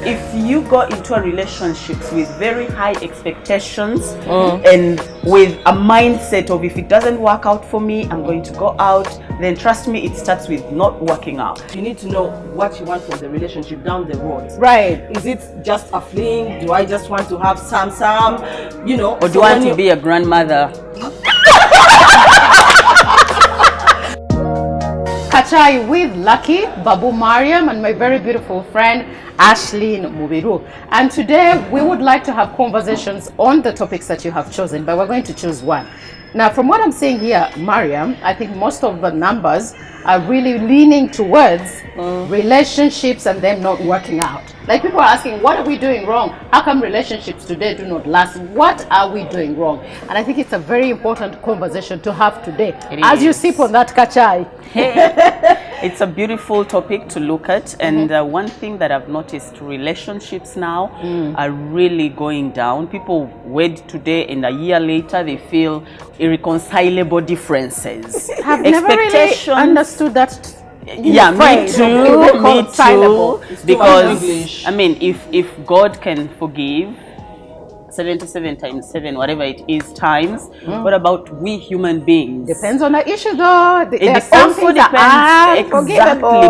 if you go into a relationship with very high expectations and with a mindset of if it doesn't work out for me, I'm going to go out, then trust me, it starts with not working out. You need to know what you want from the relationship down the road. Right. Is it just a fling? Do I just want to have some, you know? Or do I want to be a grandmother? KaChai with Lucky, Babu Mariam, and my very beautiful friend Ashelynne Mubiru. And today we would like to have conversations on the topics that you have chosen, but we're going to choose one. Now, from what I'm seeing here, Mariam, I think most of the numbers are really leaning towards relationships and them not working out. Like, people are asking, what are we doing wrong? How come relationships today do not last? What are we doing wrong? And I think it's a very important conversation to have today. As you sip on that KaChai. It's a beautiful topic to look at, and one thing that I've noticed, relationships now are really going down. People wed today and a year later they feel irreconcilable differences. I've never really understood that. Yeah, me too. Because I mean, if God can forgive 77 times 7, whatever it is, times, what about we human beings? Depends on the issue, though. It also depends, exactly.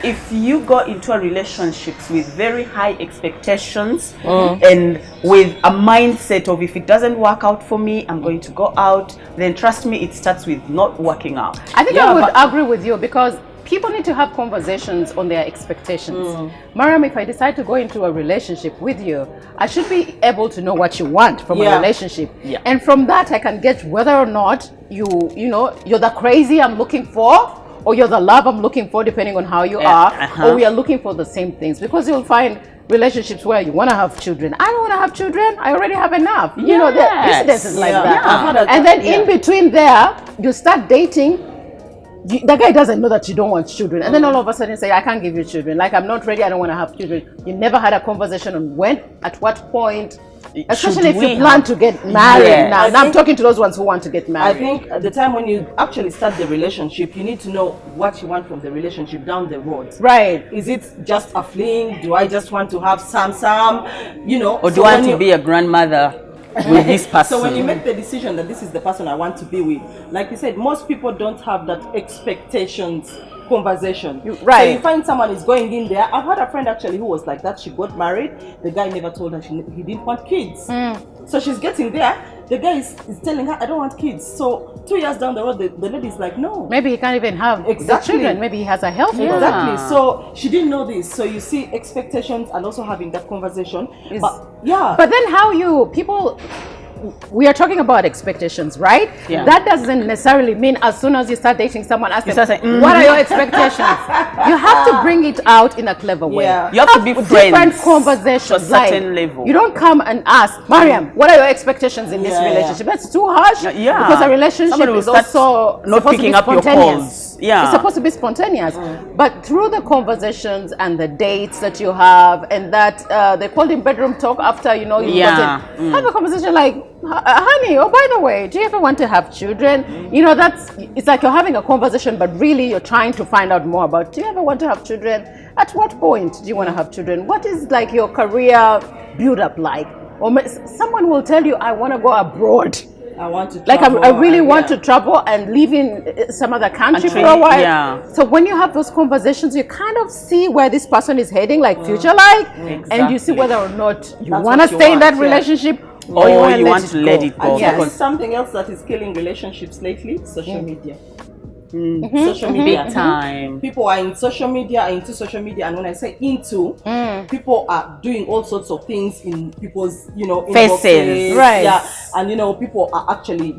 If you go into a relationship with very high expectations and with a mindset of if it doesn't work out for me, I'm going to go out, then trust me, it starts with not working out. I think I would agree with you, because people need to have conversations on their expectations. Mariam, if I decide to go into a relationship with you, I should be able to know what you want from a relationship. And from that, I can get whether or not you're the crazy I'm looking for, or you're the love I'm looking for, depending on how you are, or we are looking for the same things. Because you'll find relationships where you want to have children. I don't want to have children. I already have enough. You know, there are incidences like that. And then in between there, you start dating. The guy doesn't know that you don't want children, and then all of a sudden say, I can't give you children, like I'm not ready, I don't want to have children. You never had a conversation on when, at what point, especially if you plan to get married. Now I'm talking to those ones who want to get married. I think at the time when you actually start the relationship, you need to know what you want from the relationship down the road. Right. Is it just a fling? Do I just want to have some, you know? Or do I want to be a grandmother with this person? So when you make the decision that this is the person I want to be with, like you said, most people don't have that expectations conversation. So you find someone is going in there. I've had a friend actually who was like that. She got married. The guy never told her he didn't want kids. So she's getting there. The guy is telling her, I don't want kids. So 2 years down the road, the lady is like, no. Maybe he can't even have the children. Maybe he has a health problem. Exactly. So she didn't know this. So you see expectations and also having that conversation. But then we are talking about expectations, right? That doesn't necessarily mean as soon as you start dating someone, ask them, what are your expectations? You have to bring it out in a clever way. You have to be friends. Different conversations. To a certain level. You don't come and ask, Mariam, what are your expectations in this relationship? That's too harsh. Because a relationship is also not picking up your calls. It's supposed to be spontaneous. But through the conversations and the dates that you have, and that they call it bedroom talk after, you have a conversation like, honey, oh, by the way, do you ever want to have children? You know, it's like you're having a conversation, but really you're trying to find out more about, do you ever want to have children? At what point do you want to have children? What is like your career build up like? Or someone will tell you, I want to go abroad. I want to travel, I really want to travel and live in some other country for a while. So when you have those conversations, you kind of see where this person is heading, like future like, and you see whether or not you want to stay in that relationship, or you want to let it go. Yes. Something else that is killing relationships lately, social media. Social media, big time. People are in social media, into social media, and when I say into, people are doing all sorts of things in people's, faces, and people are actually,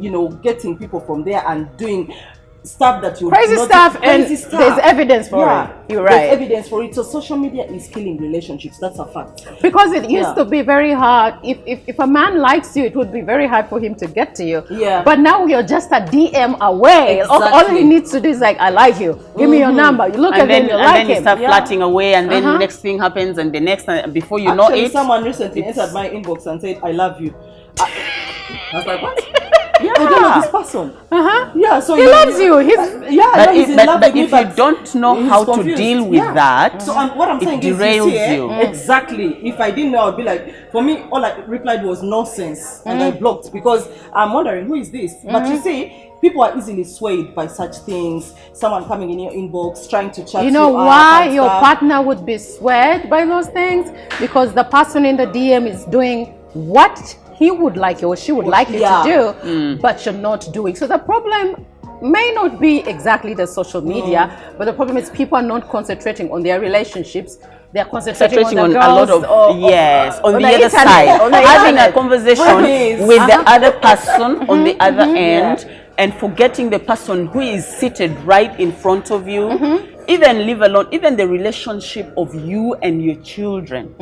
getting people from there and doing stuff that you crazy stuff, and there's evidence for it. You're right. There's evidence for it. So social media is killing relationships. That's a fact. Because it used to be very hard. If a man likes you, it would be very hard for him to get to you. But now you're just a DM away. All he needs to do is like, I like you. Give me your number. You look at him, you like him. And then you start flirting away, and then the next thing happens, and the next, before you know it. Someone recently entered my inbox and said, I love you. I was like, what? I don't know this person. Yeah, so he loves you. He's he's in love with me, if you don't know how to deal with that, so what I'm saying it derails is, you. Exactly. If I didn't know, I'd be like, for me, all I replied was nonsense, and I blocked because I'm wondering who is this. But you see, people are easily swayed by such things. Someone coming in your inbox trying to chat. You know why your partner would be swayed by those things? Because the person in the DM is doing what he would like you or she would like you to do, but you're not doing. So the problem may not be exactly the social media, but the problem is people are not concentrating on their relationships. They're concentrating on the girls, on the other side, having a conversation with the other person on the other end, and forgetting the person who is seated right in front of you. Even leave alone, even the relationship of you and your children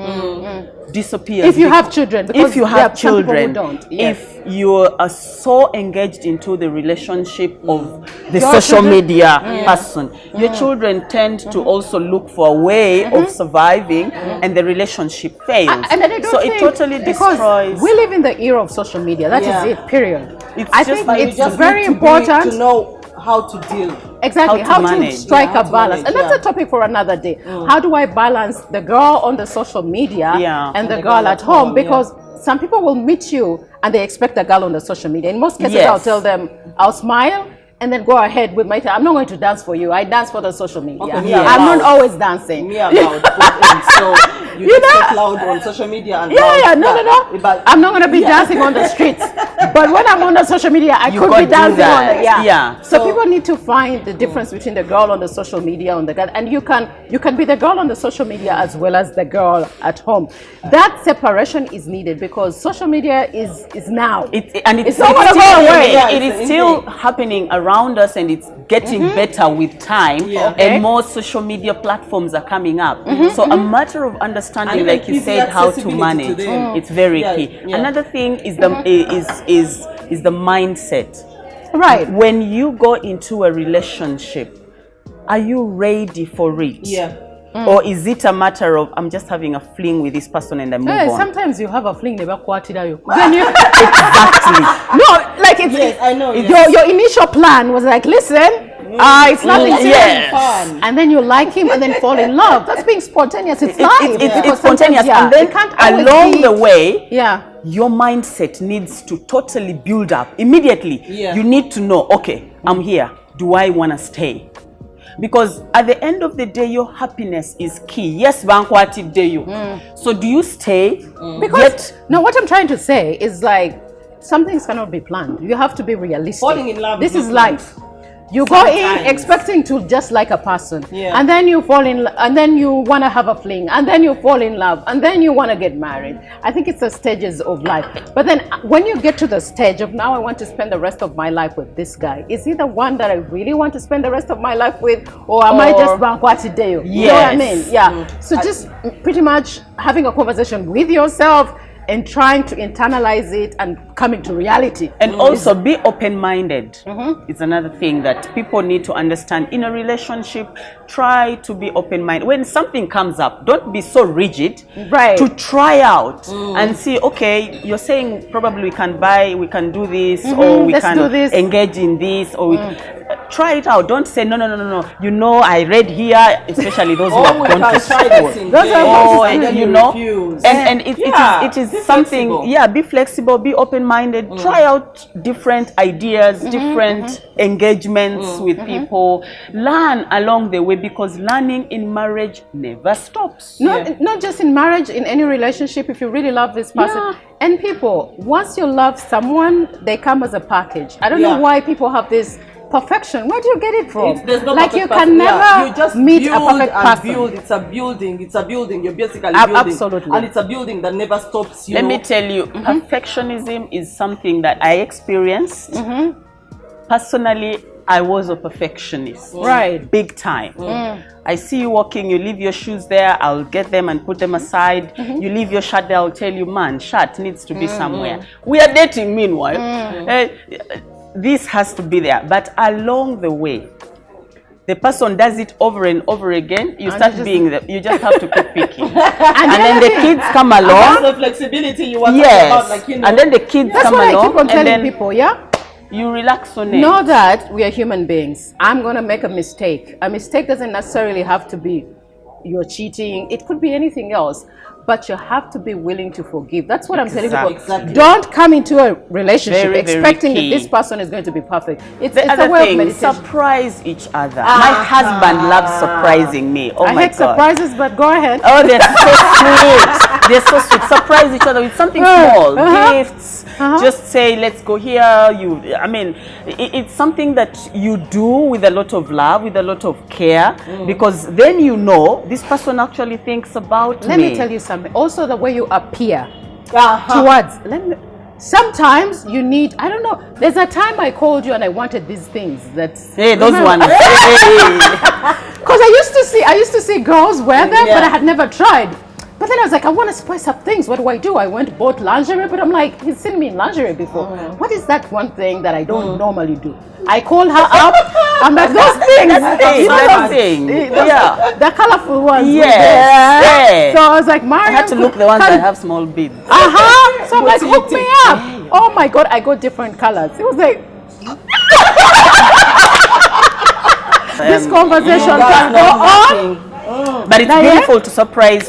disappears. If you have children, because if you have children, don't. If you are so engaged into the relationship of the social media person, your children tend to also look for a way of surviving, and the relationship fails. And I don't so it totally destroys. We live in the era of social media. That is it. Period. I think it's very important to know how to deal. Exactly, how to strike a balance. And that's a topic for another day. How do I balance the girl on the social media and the girl at home? Because some people will meet you and they expect the girl on the social media. In most cases, I'll tell them, I'll smile and then go ahead with my I'm not going to dance for you. I dance for the social media. Okay, I'm not always dancing. So you get loud on social media and no. But I'm not going to be dancing on the streets. But when I'm on the social media, I could be dancing on the So people need to find the difference between the girl on the social media and the girl, and you can be the girl on the social media as well as the girl at home. That separation is needed because social media is now. It's not going to go away. It is still happening around us, and it's getting better with time. And more social media platforms are coming up. So a matter of understanding, like you said, how to manage. It's very key. Another thing is the mindset. Right. When you go into a relationship, are you ready for it? Or is it a matter of I'm just having a fling with this person and I move on? Sometimes you have a fling never Exactly. No, like it's I know. Your initial plan was like, listen, it's nothing serious. Fun. And then you like him and then fall in love. That's being spontaneous. It's life. It's spontaneous. And then along the way, your mindset needs to totally build up immediately. You need to know, okay, I'm here. Do I want to stay? Because at the end of the day, your happiness is key. Yes, bankwati day you. So do you stay? Because what I'm trying to say is like some things cannot be planned. You have to be realistic. Falling in love. This is life. You go in expecting to just like a person, and then you fall in, and then you want to have a fling, and then you fall in love, and then you want to get married. I think it's the stages of life. But then when you get to the stage of now I want to spend the rest of my life with this guy, is he the one that I really want to spend the rest of my life with, or am I just bankwati deo? You know what I mean? So just pretty much having a conversation with yourself and trying to internalize it and coming to reality. And also be open-minded. It's another thing that people need to understand. In a relationship, try to be open-minded. When something comes up, don't be so rigid. To try out and see, okay, you're saying probably we can do this, or we can engage in this, or we try it out. Don't say no. You know, I read here, especially those who have gone to school. And it is something. Flexible. Be flexible, be open-minded. Try out different ideas, different engagements with people. Learn along the way, because learning in marriage never stops. Not just in marriage, in any relationship. If you really love this person, and people, once you love someone, they come as a package. I don't know why people have this perfection. Where do you get it from? Like you can never you just meet a perfect person. It's a building. You're basically building. Absolutely. And it's a building that never stops you. Let me tell you, perfectionism is something that I experienced. Personally, I was a perfectionist. Big time. I see you walking, you leave your shoes there, I'll get them and put them aside. You leave your shirt there, I'll tell you, man, shirt needs to be somewhere. We are dating meanwhile. This has to be there. But along the way, the person does it over and over again. You start being you just have to keep picking. And then the kids come along. That's the flexibility you want to talk about. Like, you know. And then the kids come along. That's what I keep on telling people, you relax on it. Know that we are human beings. I'm going to make a mistake. A mistake doesn't necessarily have to be you're cheating. It could be anything else. But you have to be willing to forgive. That's what I'm telling people. Exactly. Don't come into a relationship Very, expecting very that this person is going to be perfect. It's the a other way of thing, meditation. surprise each other. My husband loves surprising me. Oh I my hate God. surprises, but go ahead. Oh, they're so sweet. They're so sweet. Surprise each other with something small, gifts. Just say, let's go here. I mean, it's something that you do with a lot of love, with a lot of care, because then you know this person actually thinks about me. Let me tell you something. Also, the way you appear towards. Sometimes you need. I don't know. There's a time I called you and I wanted these things. Hey, those ones. Because I used to see girls wear them, but I had never tried. But then I was like, I want to spice up things. What do? I went bought lingerie, but I'm like, he's seen me in lingerie before. What is that one thing that I don't normally do? I called her up. I'm like, those things. The colorful ones. Yes. So I was like, Mariam, I had to look the ones that have small beads. So I'm like, hook me up. Oh my God, I got different colors. It was like, this conversation can go on. But it's beautiful to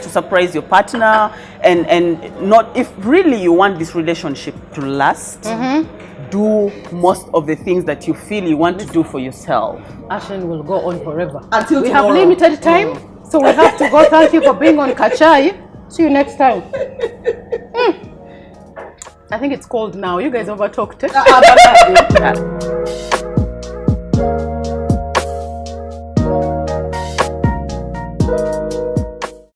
surprise your partner, and not, if really you want this relationship to last, do most of the things that you feel you want to do for yourself. Ashelynne will go on forever. Until we tomorrow. have limited time, so we have to go. Thank you for being on KaChai. See you next time. I think it's cold now. You guys over talked.